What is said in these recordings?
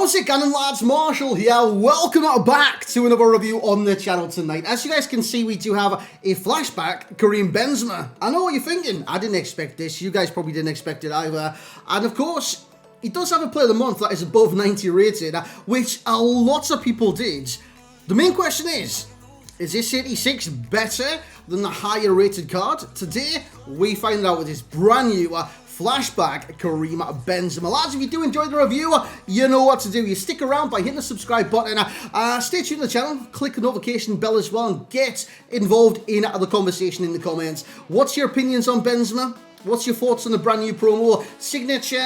How's it going, lads? Marshall here. Welcome back to another review on the channel tonight. As you guys can see, we do have a flashback Karim Benzema. I know what you're thinking. I didn't expect this. You guys probably didn't expect it either. And of course, he does have a player of the month that is above 90 rated, which a lot of people did. The main question is this 86 better than the higher rated card? Today, we find out with this brand new flashback Karim Benzema. Lads, if you do enjoy the review, you know what to do. You stick around by hitting the subscribe button. Stay tuned to the channel, click the notification bell as well, and get involved in the conversation in the comments. What's your opinions on Benzema? What's your thoughts on the brand new promo? Signature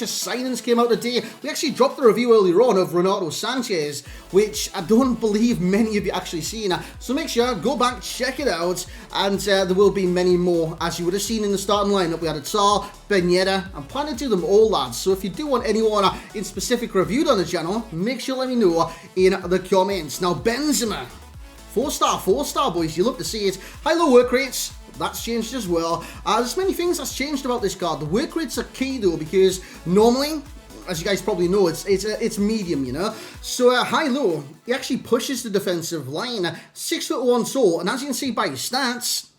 signings came out today. We actually dropped the review earlier on of Renato Sanchez, which I don't believe many of you actually seen. So make sure, go back, check it out, and there will be many more. As you would have seen in the starting lineup, we had Atar, Ben Yedder. I'm planning to do them all, lads. So if you do want anyone in specific reviewed on the channel, make sure let me know in the comments. Now, Benzema, 4-star, boys. You love to see it. High-low work rates. That's changed as well. There's many things that's changed about this card. The work rates are key though, because normally, as you guys probably know, it's medium, you know. So high-low, he actually pushes the defensive line. 6'1" tall, and as you can see by his stats,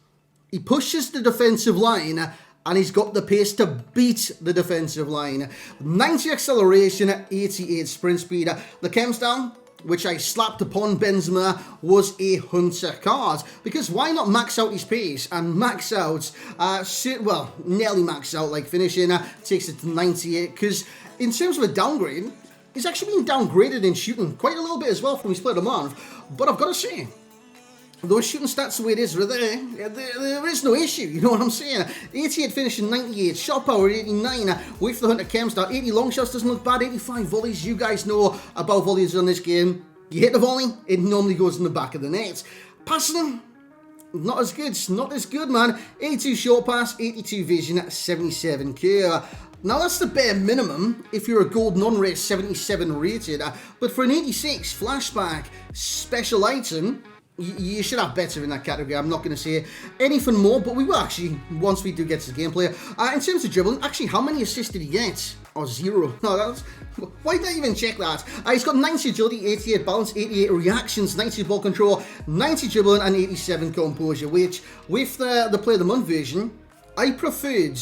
he pushes the defensive line, and he's got the pace to beat the defensive line. 90 acceleration, 88 sprint speed. The chems down, which I slapped upon Benzema, was a hunter card. Because why not max out his pace and max out, nearly max out, like finishing, takes it to 98. Because in terms of a downgrade, he's actually been downgraded in shooting quite a little bit as well from his player of the month. But I've got to say, those shooting stats the way it is, there is no issue, you know what I'm saying? 88 finishing, 98, shot power 89, wait for the hunter chems down, 80 long shots doesn't look bad, 85 volleys. You guys know about volleys on this game. You hit the volley, it normally goes in the back of the net. Passing, not as good, man. 82 short pass, 82 vision, 77 curve. Now that's the bare minimum if you're a gold non-race 77 rated, but for an 86 flashback special item, you should have better in that category. I'm not going to say anything more, but we will actually, once we do get to the gameplay. In terms of dribbling, actually, how many assists did he get? Oh, 0. No, why did I even check that? He's got 90 agility, 88 balance, 88 reactions, 90 ball control, 90 dribbling, and 87 composure, which, with the Player of the Month version, I preferred...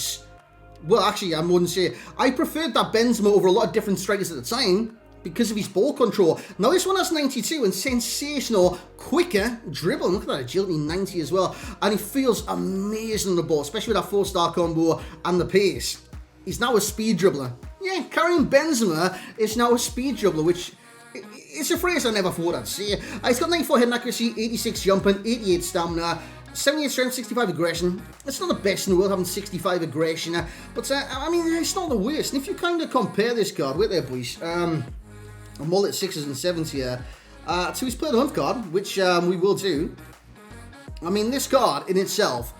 Well, actually, I wouldn't say... I preferred that Benzema over a lot of different strikers at the time, because of his ball control. Now this one has 92 and sensational, quicker dribbling. Look at that agility, 90 as well. And he feels amazing on the ball, especially with that 4-star combo and the pace. He's now a speed dribbler. Yeah, Karim Benzema is now a speed dribbler, which it's a phrase I never thought I'd say. He's got 94 head accuracy, 86 jumping, 88 stamina, 78 strength, 65 aggression. It's not the best in the world having 65 aggression, but I mean, it's not the worst. And if you kind of compare this card, wait there, boys. I'm all at 6s and 7s here, to his player of the month card, which we will do. I mean, this card in itself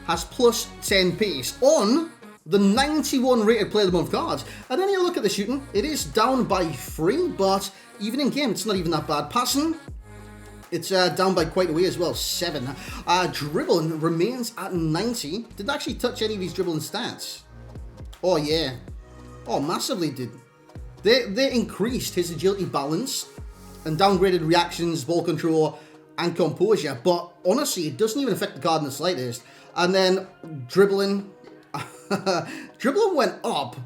has plus 10 pace on the 91 rated player of the month cards. And then you look at the shooting, it is down by 3, but even in game, it's not even that bad. Passing, it's down by quite a way as well, 7. Dribbling remains at 90. Didn't actually touch any of these dribbling stats. Oh, yeah. Oh, massively did. They increased his agility balance and downgraded reactions, ball control, and composure. But honestly, it doesn't even affect the card in the slightest. And then dribbling. Dribbling went up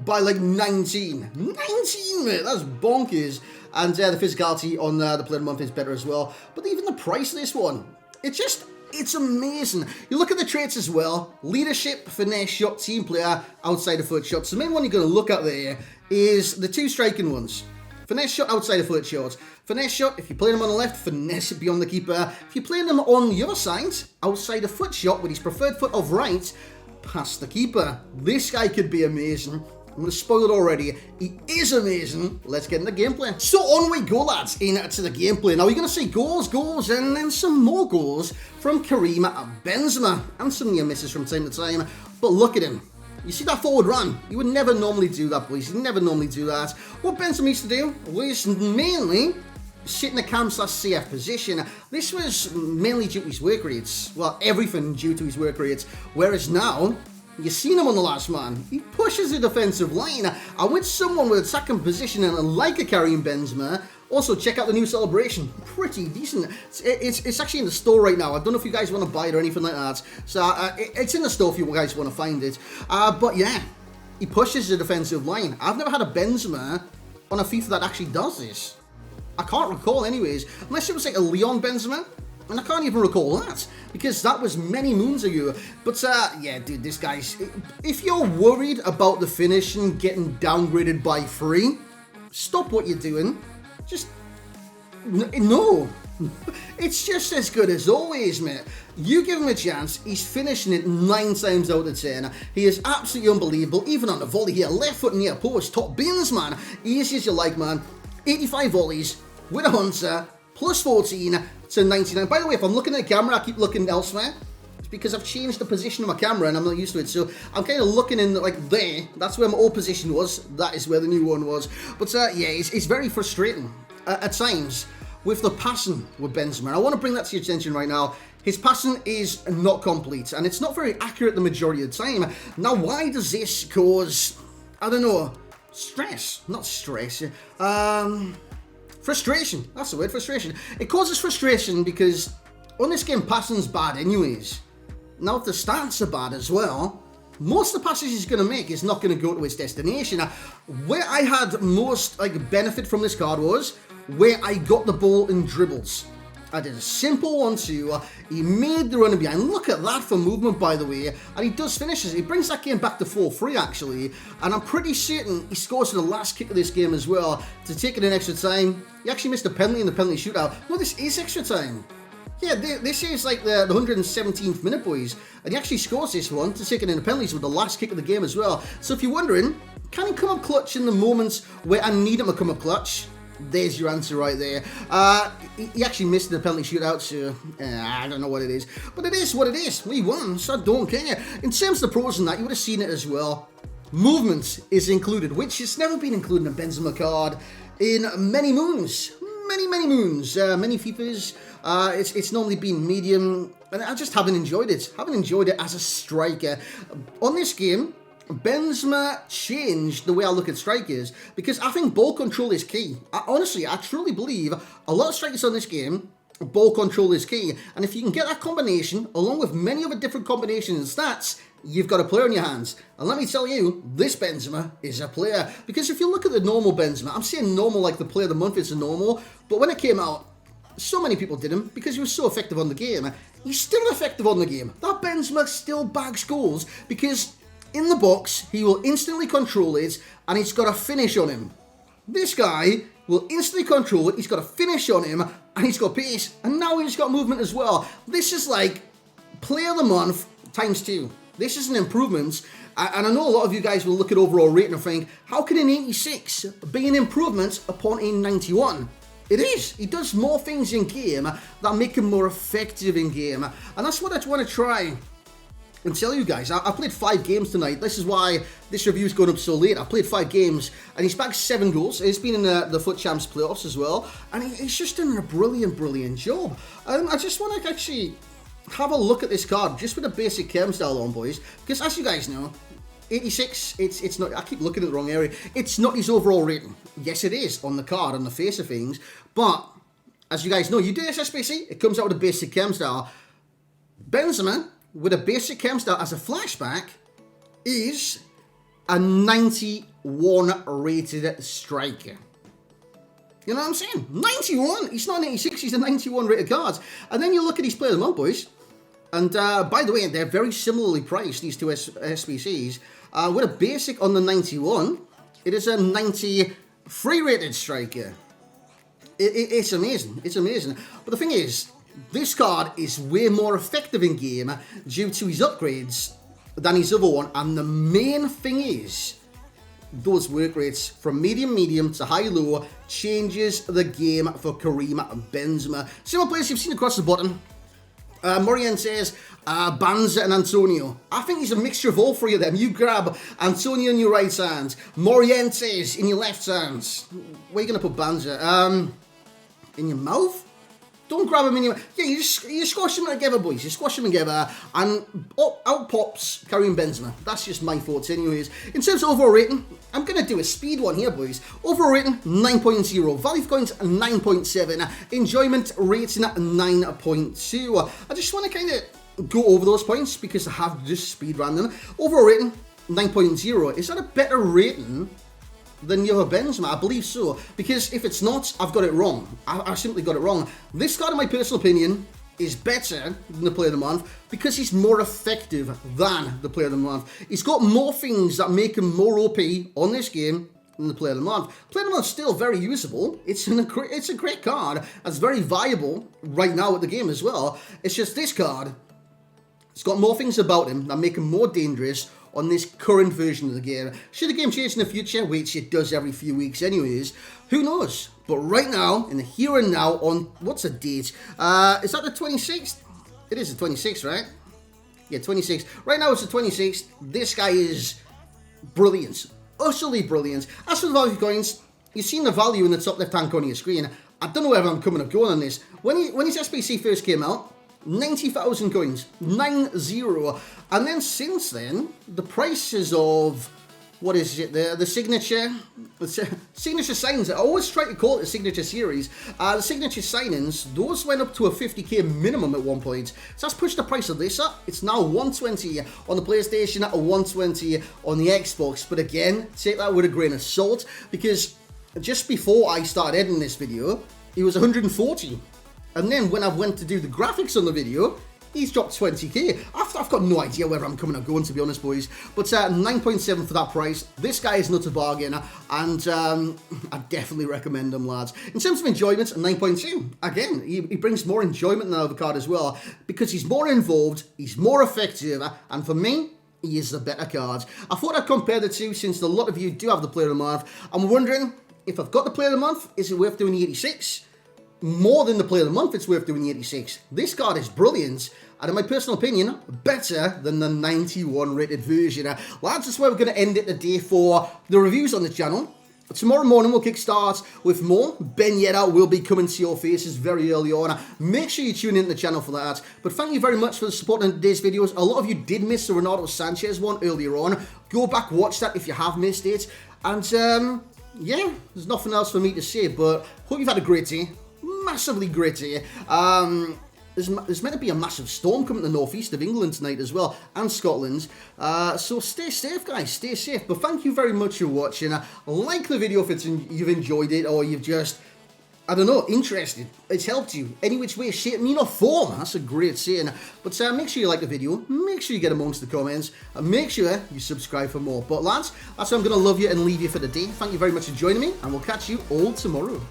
by like 19. 19, mate. That's bonkers. And the physicality on the player of the month is better as well. But even the price of this one, it's amazing. You look at the traits as well. Leadership, finesse shot, team player, outside of foot shots. The main one you're going to look at there is the 2 striking ones. Finesse shot, outside of foot shots. Finesse shot, if you're playing him on the left, finesse it beyond the keeper. If you're playing him on the other side, outside of foot shot with his preferred foot of right, past the keeper. This guy could be amazing. I'm going to spoil it already. He is amazing. Let's get into gameplay. So on we go, lads, into the gameplay. Now, you're going to see goals, and then some more goals from Karim Benzema. And some near misses from time to time. But look at him. You see that forward run? You would never normally do that, boys. You never normally do that. What Benzema used to do was mainly sit in the cam/CF position. This was mainly due to his work rates. Well, everything due to his work rates. Whereas now, You seen him on the last man. He pushes the defensive line. And with someone with attacking position and like a Karim Benzema, also check out the new celebration. Pretty decent. It's actually in the store right now. I don't know if you guys want to buy it or anything like that. So it's in the store if you guys want to find it. But yeah, he pushes the defensive line. I've never had a Benzema on a FIFA that actually does this. I can't recall anyways. Unless it was like a Leon Benzema. And I can't even recall that, because that was many moons ago. But, yeah, dude, this guy's... If you're worried about the finishing getting downgraded by 3, stop what you're doing. Just... No. It's just as good as always, mate. You give him a chance, he's finishing it 9 times out of 10. He is absolutely unbelievable, even on the volley here. Left foot near post, top bins, man. Easy as you like, man. 85 volleys with a hunter, plus 14 to 99. By the way, if I'm looking at the camera, I keep looking elsewhere. It's because I've changed the position of my camera and I'm not used to it. So I'm kind of looking in like there. That's where my old position was. That is where the new one was. But yeah, it's very frustrating at times with the passing with Benzema. I want to bring that to your attention right now. His passing is not complete and it's not very accurate the majority of the time. Now, why does this cause, I don't know, stress? Not stress. Frustration. That's the word, frustration. It causes frustration because on this game, passing's bad anyways. Now, if the stats are bad as well, most of the passes he's going to make is not going to go to his destination. Now, where I had most benefit from this card was where I got the ball in dribbles. I did a simple 1-2. He made the run behind. Look at that for movement, by the way. And he does finish it. He brings that game back to 4-3, actually. And I'm pretty certain he scores for the last kick of this game as well to take it in extra time. He actually missed a penalty in the penalty shootout. No, this is extra time. Yeah, this is like the 117th minute, boys. And he actually scores this one to take it in the penalties with the last kick of the game as well. So if you're wondering, can he come up clutch in the moments where I need him to come up clutch? There's your answer right there. He actually missed the penalty shootout, so I don't know what it is. But it is what it is. We won, so I don't care. In terms of the pros and that, you would have seen it as well. Movement is included, which has never been included in a Benzema card in many moons. Many moons. Many FIFAs. It's normally been medium, and I just haven't enjoyed it. Haven't enjoyed it as a striker. On this game, Benzema changed the way I look at strikers because I think ball control is key. Honestly, I truly believe a lot of strikers on this game, ball control is key. And if you can get that combination, along with many other different combinations and stats, you've got a player in your hands. And let me tell you, this Benzema is a player. Because if you look at the normal Benzema, I'm saying normal like the player of the month is a normal, but when it came out, so many people did him because he was so effective on the game. He's still effective on the game. That Benzema still bags goals because in the box, he will instantly control it, and he's got a finish on him. This guy will instantly control it, he's got a finish on him, and he's got pace, and now he's got movement as well. This is like player of the month times 2. This is an improvement, and I know a lot of you guys will look at overall rating and think, how can an 86 be an improvement upon a 91? It is. He does more things in game that make him more effective in game, and that's what I want to try and tell you guys. I played 5 games tonight. This is why this review's going up so late. I played 5 games and he's bagged 7 goals. He's been in the FUT Champs playoffs as well, and he's just done a brilliant job. I just want to actually have a look at this card just with a basic chem style on, boys, because as you guys know, 86, it's not, I keep looking at the wrong area, it's not his overall rating. Yes, it is on the card, on the face of things, but as you guys know, you do this SBC, it comes out with a basic chem style. Benzema with a basic chem style as a flashback is a 91 rated striker. You know what I'm saying? 91! He's not an 86, he's a 91 rated card. And then you look at his player of the month, boys. And by the way, they're very similarly priced, these two SBCs. With a basic on the 91, it is a 93 rated striker. It's amazing. It's amazing. But the thing is, this card is way more effective in game due to his upgrades than his other one. And the main thing is, those work rates from medium to high-low changes the game for Karim Benzema. Similar players you've seen across the bottom. Morian says, Banza and Antonio. I think he's a mixture of all 3 of them. You grab Antonio in your right hand, Morientes in your left hand. Where are you going to put Banza? In your mouth? Don't grab him anywhere. Yeah, you squash them together, boys. You squash them together, and out pops Karim Benzema. That's just my thoughts anyways. In terms of overall rating, I'm going to do a speed one here, boys. Overall rating, 9.0. Value for coins, 9.7. Enjoyment rating, 9.2. I just want to kind of go over those points because I have just speed ran them. Overall rating, 9.0. Is that a better rating than your Benzema? I believe so, because if it's not, I've got it wrong. I simply got it wrong. This card, in my personal opinion, is better than the Player of the Month because he's more effective than the Player of the Month. He's got more things that make him more OP on this game than the Player of the Month. Player of the Month is still very usable. It's a great card. It's very viable right now at the game as well. It's just this card, it's got more things about him that make him more dangerous on this current version of the game. Should the game change in the future, which it does every few weeks anyways, who knows? But right now, in the here and now, on, what's the date? Is that the 26th? It is the 26th, right? Yeah, 26th. Right now it's the 26th. This guy is brilliant. Utterly brilliant. As for the value coins, you've seen the value in the top left-hand corner of your screen. I don't know whether I'm coming or going on this. When his SBC first came out, 90,000 coins, 9-0, and then since then, the prices of, what is it, the signature signings, I always try to call it the signature series, the signature signings, those went up to a 50k minimum at one point, so that's pushed the price of this up. It's now 120 on the PlayStation, 120 on the Xbox, but again, take that with a grain of salt, because just before I started editing this video, it was 140. And then when I went to do the graphics on the video, he's dropped 20k. I've got no idea whether I'm coming or going, to be honest, boys. But 9.7 for that price. This guy is not a bargain, and I definitely recommend him, lads. In terms of enjoyment, 9.2. Again, he brings more enjoyment than the other card as well, because he's more involved, he's more effective, and for me, he is the better card. I thought I'd compare the two, since a lot of you do have the Player of the Month. I'm wondering, if I've got the Player of the Month, is it worth doing the 86? More than the Player of the Month, it's worth doing the 86. This card is brilliant, and in my personal opinion, better than the 91 rated version. Lads, that's where we're going to end it today for the reviews on the channel. Tomorrow morning we'll kickstart with more. Ben Yedder will be coming to your faces very early on. Make sure you tune in to the channel for that. But thank you very much for the support on today's videos. A lot of you did miss the Renato Sanchez one earlier on. Go back, watch that if you have missed it. And yeah, there's nothing else for me to say, but hope you've had a great day. Massively gritty. There's meant to be a massive storm coming to the northeast of England tonight as well, and Scotland. So stay safe, guys. Stay safe. But thank you very much for watching. Like the video if you've enjoyed it, or you've just, I don't know, interested. It's helped you. Any which way, shape, mean, or form. That's a great saying. But make sure you like the video. Make sure you get amongst the comments. And make sure you subscribe for more. But lads, that's how I'm going to love you and leave you for today. Thank you very much for joining me, and we'll catch you all tomorrow.